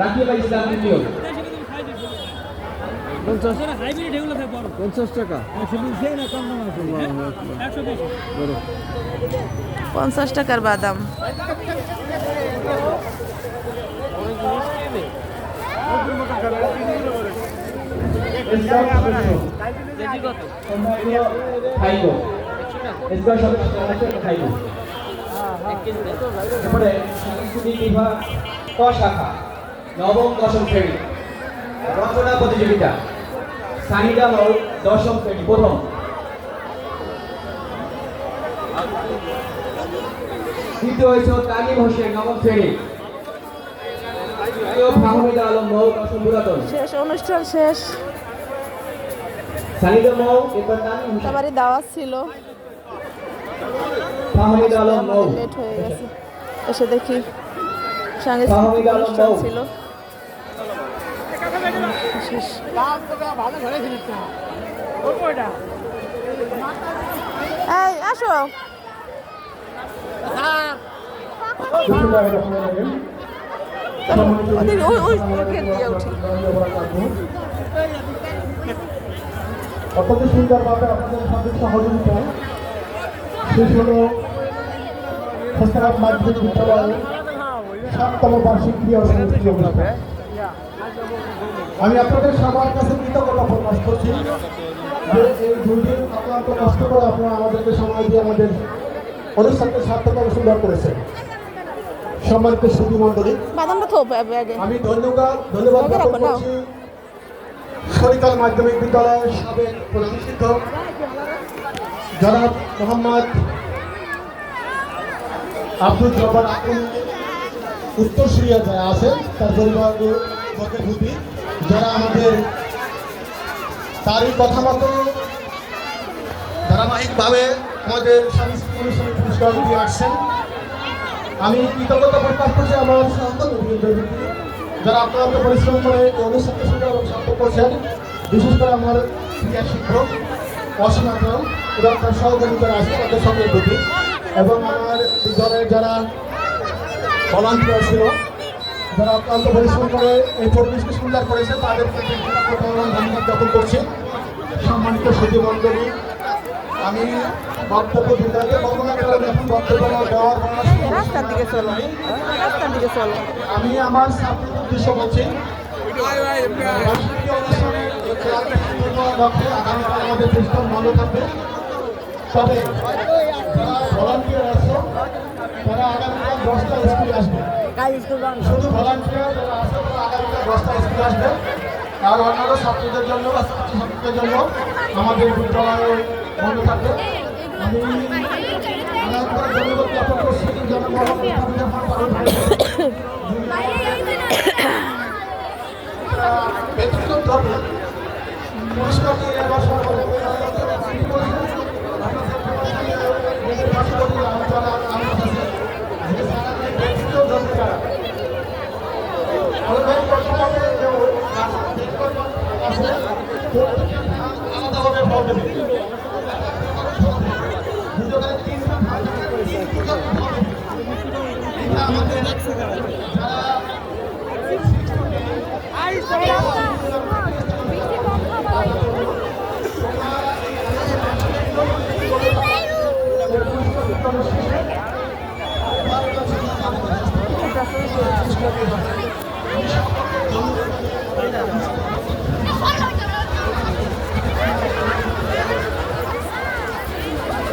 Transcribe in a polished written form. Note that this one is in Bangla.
রাকিব ইসলাম নিয়ম 50 টাকা 50 টাকার বাদাম। শাখা নবম দশম শ্রেণী রচনা প্রতিযোগিতা সানিদা মৌ দশম শ্রেণী প্রথম, দ্বিতীয় হয়েছে তালিম হোসেন নবম শ্রেণী, ফাহমিদা আলম মৌ দশম পুরাতন। শেষ, অনুষ্ঠান শেষ। সানিদা মৌ এবার তালিম হোসেন সবারই দাওয়াত ছিল, ফাহমিদা আলম মৌ আমাদের লেট হয়ে গেছে। এসে দেখি সাংস্কৃতিক অনুষ্ঠান ছিল। শেষ। এই আসো। অত্যন্ত সুন্দরভাবে আপনাদের সাথে সহযোগিতা শেষ হলো খোসরাত মাধ্যমিক বিদ্যালয়ের 7তম বার্ষিক ক্রীড়া সংস্কৃতি অনুষ্ঠান। আমি আপনাদের সবার কাছে কৃতজ্ঞতা প্রকাশ করছি যে এই 2 দিন অক্লান্ত কষ্ট করে আপনারা আমাদেরকে সময় দিয়ে আমাদের অনুষ্ঠানকে সার্থক এবং সুন্দর করেছেন। সম্মানিত সুধী মণ্ডলী, আমি ধন্যবাদ জ্ঞাপন করছি সরিকাল মাধ্যমিক বিদ্যালয়ের সাবেক প্রধান শিক্ষক জনাব মোহাম্মদ আব্দুল জব্বার আকন, উত্তর সিরিয়া যারা আছেন তার পরিবারের ভূতি, যারা আমাদের তারই কথা মতো ধারাবাহিকভাবে আমাদের সাংস্কৃতিক অনুষ্ঠানে পুরস্কার দিয়ে আসছেন। আমি কৃতজ্ঞতা প্রকাশ করছি আমার সহকর্মীদের যারা অক্লান্ত পরিশ্রম করে এই অনুষ্ঠানকে সুন্দর এবং সার্থক করছেন, বিশেষ করে আমার ক্রীড়া শিক্ষক অসীম আকরাম এবং তার সহকর্মী যারা আছে তাদের সঙ্গে প্রতি, এবং আমার দলের যারা ভলান্টিয়ার ছিল যারা অত্যন্ত পরিশ্রম করে এই পরিবেশকে সুন্দর করেছে তাদেরকে ধন্যবাদ জ্ঞাপন করছি। সম্মানিত সুধী মণ্ডলী, আমি বক্তব্য বিভাগে এখন বক্তব্য দেওয়ার রাস্তার দিকে চলো, রাস্তার দিকে চলো। আমি আমার ছাত্রদের উদ্দেশ্য বলছি আগামীকাল আমাদের প্রস্তাব ভালো থাকবে, তবে যারা ভলান্টিয়ার আছে তারা আগামীকাল 10টা স্কুলে আসবে। শুধু ভলান্টিয়ার যারা আছে তারা আগামীকাল 10টা স্কুলে আসবে, আর অন্যান্য ছাত্রদের জন্য বা ছাত্রছাত্রীদের জন্য আমাদের বিদ্যালয়ে বন্ধ থাকবে। আমি ধন্যবাদ জ্ঞাপন করছি